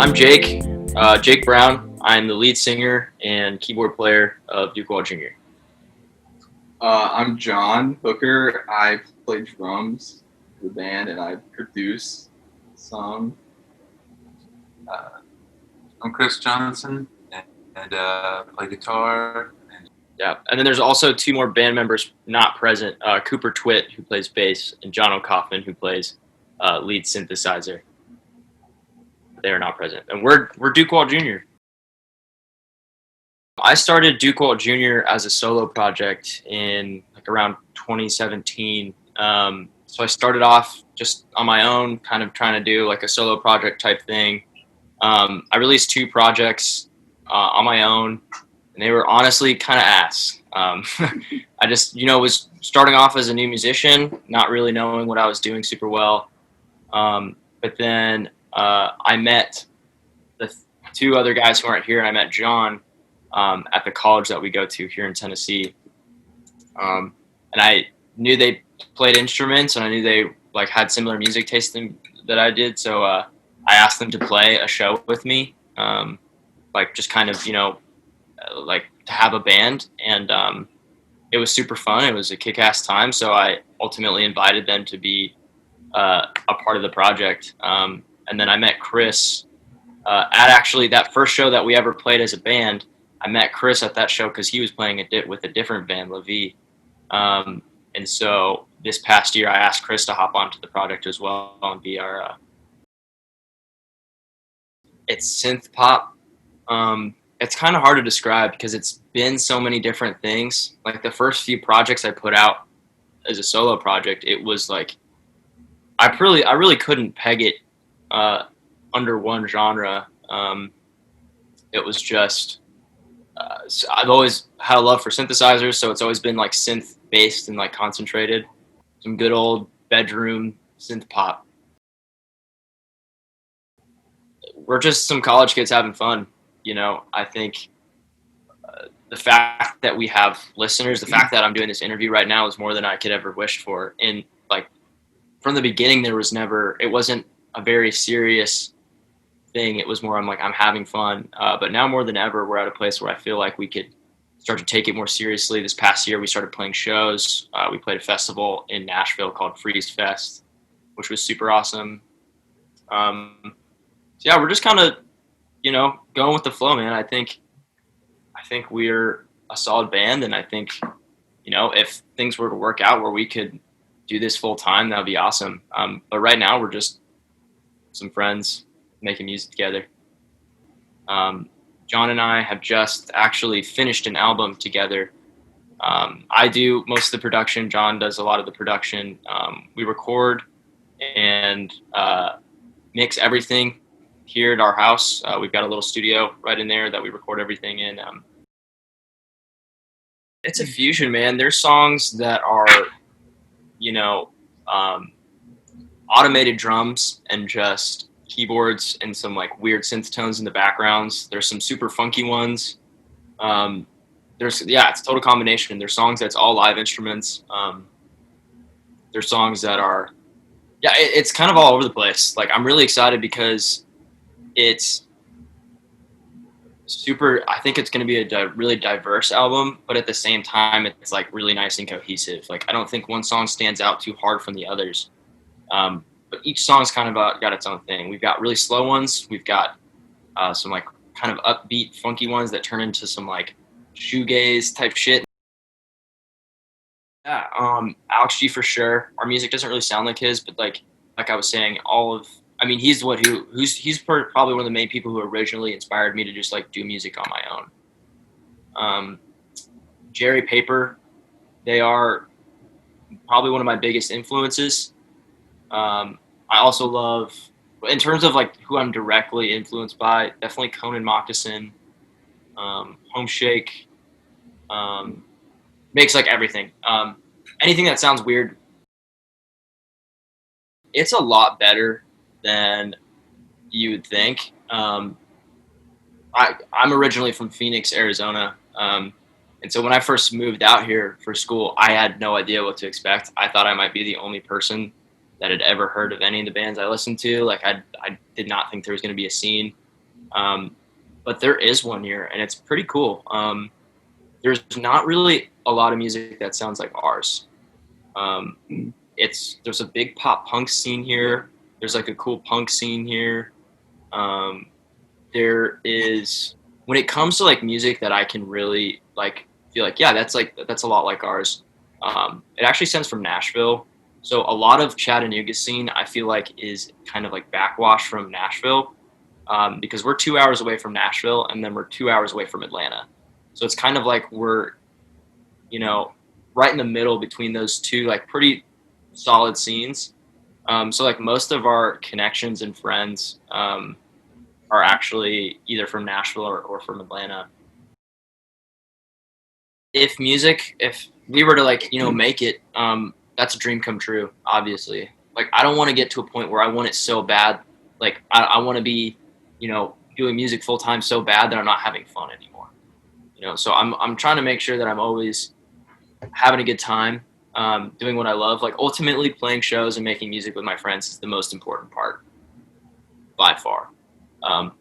I'm Jake Brown. I'm the lead singer and keyboard player of Dook Walt Jr. I'm John Hooker. I play drums for the band and I produce some. I'm Chris Johnson and play guitar. Yeah, and then there's also two more band members not present, Cooper Twitt, who plays bass, and John O'Coffin, who plays lead synthesizer. They are not present. And we're Dook Walt Jr. I started Dook Walt Jr. as a solo project in around 2017. So I started off just on my own, kind of trying to do a solo project type thing. I released two projects on my own, and they were honestly kind of ass. I just, was starting off as a new musician, not really knowing what I was doing super well. But then I met the two other guys who aren't here, and I met John at the college that we go to here in Tennessee. And I knew they played instruments, and I knew they had similar music taste that I did. So I asked them to play a show with me, just kind of, to have a band. And it was super fun. It was a kick-ass time. So I ultimately invited them to be a part of the project. And then I met Chris at actually that first show that we ever played as a band. I met Chris at that show because he was playing with a different band, La Vie. And so this past year, I asked Chris to hop onto the project as well and be our. It's synth pop. It's kind of hard to describe because it's been so many different things. The first few projects I put out as a solo project, it was I really couldn't peg it under one genre. It was just I've always had a love for synthesizers, so it's always been synth based and concentrated. Some good old bedroom synth pop. We're just some college kids having fun. I think the fact that we have listeners, the fact that I'm doing this interview right now is more than I could ever wish for. And from the beginning, it wasn't a very serious thing. It was more, I'm having fun. But now more than ever, we're at a place where I feel like we could start to take it more seriously. This past year, we started playing shows. We played a festival in Nashville called Freeze Fest, which was super awesome. So yeah, we're just kind of, going with the flow, man. I think we're a solid band, and I think, if things were to work out where we could do this full time, that would be awesome. But right now, we're just some friends making music together. John and I have just actually finished an album together. I do most of the production. John does a lot of the production. We record and mix everything here at our house. We've got a little studio right in there that we record everything in. It's a fusion, man. There's songs that are, automated drums and just keyboards and some weird synth tones in the backgrounds. There's some super funky ones. It's a total combination. There's songs that's all live instruments. There's songs that are, it's kind of all over the place. I'm really excited because it's super, I think it's going to be a really diverse album, but at the same time, it's really nice and cohesive. I don't think one song stands out too hard from the others. But each song's kind of got its own thing. We've got really slow ones. We've got some kind of upbeat, funky ones that turn into some shoegaze type shit. Yeah, Alex G for sure. Our music doesn't really sound like his, but like I was saying, he's probably one of the main people who originally inspired me to just do music on my own. Jerry Paper, they are probably one of my biggest influences. I also love, in terms of who I'm directly influenced by, definitely Conan Moccasin, Home Shake, makes everything. Anything that sounds weird, it's a lot better than you would think. I'm originally from Phoenix, Arizona. And so when I first moved out here for school, I had no idea what to expect. I thought I might be the only person that had ever heard of any of the bands I listened to. I did not think there was going to be a scene. But there is one here, and it's pretty cool. There's not really a lot of music that sounds like ours. There's a big pop punk scene here. There's like a cool punk scene here. There is, when it comes to like music that I can really like feel like, yeah, that's a lot like ours. It actually stems from Nashville. So a lot of Chattanooga scene I feel like is kind of like backwash from Nashville, because we're 2 hours away from Nashville and then we're 2 hours away from Atlanta. So it's kind of like we're, right in the middle between those two like pretty solid scenes. So like most of our connections and friends are actually either from Nashville or from Atlanta. If we were to like, make it, that's a dream come true, obviously. Like, I don't want to get to a point where I want it so bad. Like, I want to be, doing music full time so bad that I'm not having fun anymore. So I'm trying to make sure that I'm always having a good time, doing what I love. Like, ultimately, playing shows and making music with my friends is the most important part, by far.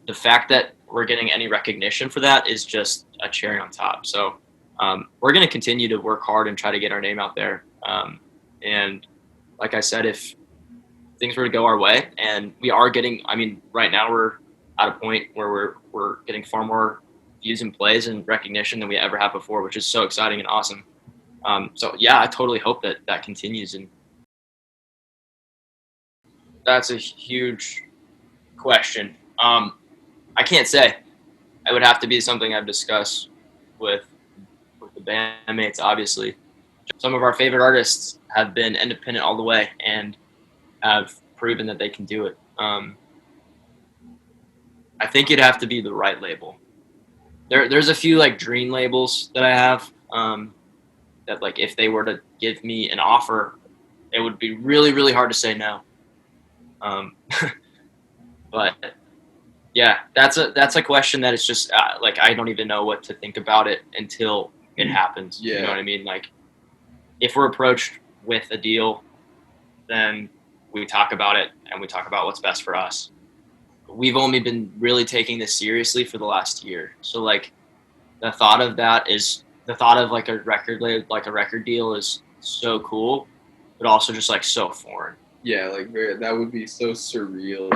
The fact that we're getting any recognition for that is just a cherry on top. So we're going to continue to work hard and try to get our name out there. And like I said, if things were to go our way, and we are getting, right now we're at a point where we're getting far more views and plays and recognition than we ever have before, which is so exciting and awesome. So yeah, I totally hope that continues. And that's a huge question. I can't say. It would have to be something I've discussed with the bandmates, obviously. Some of our favorite artists have been independent all the way and have proven that they can do it. I think it'd have to be the right label. There's a few like dream labels that I have, that like if they were to give me an offer, it would be really, really hard to say no. But yeah, that's a question that is just like I don't even know what to think about it until it happens. Yeah. You know what I mean? Like, if we're approached with a deal, then we talk about it and we talk about what's best for us. We've only been really taking this seriously for the last year. So like the thought of like a record deal is so cool, but also just like so foreign. Yeah, like that would be so surreal.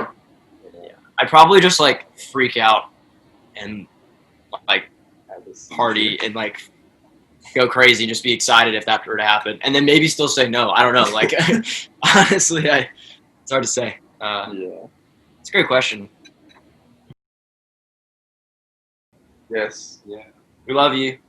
Yeah. I'd probably just like freak out and like party and like go crazy and just be excited if that were to happen, and then maybe still say no. I don't know. Like honestly, it's hard to say. Yeah, it's a great question. Yes. Yeah. We love you.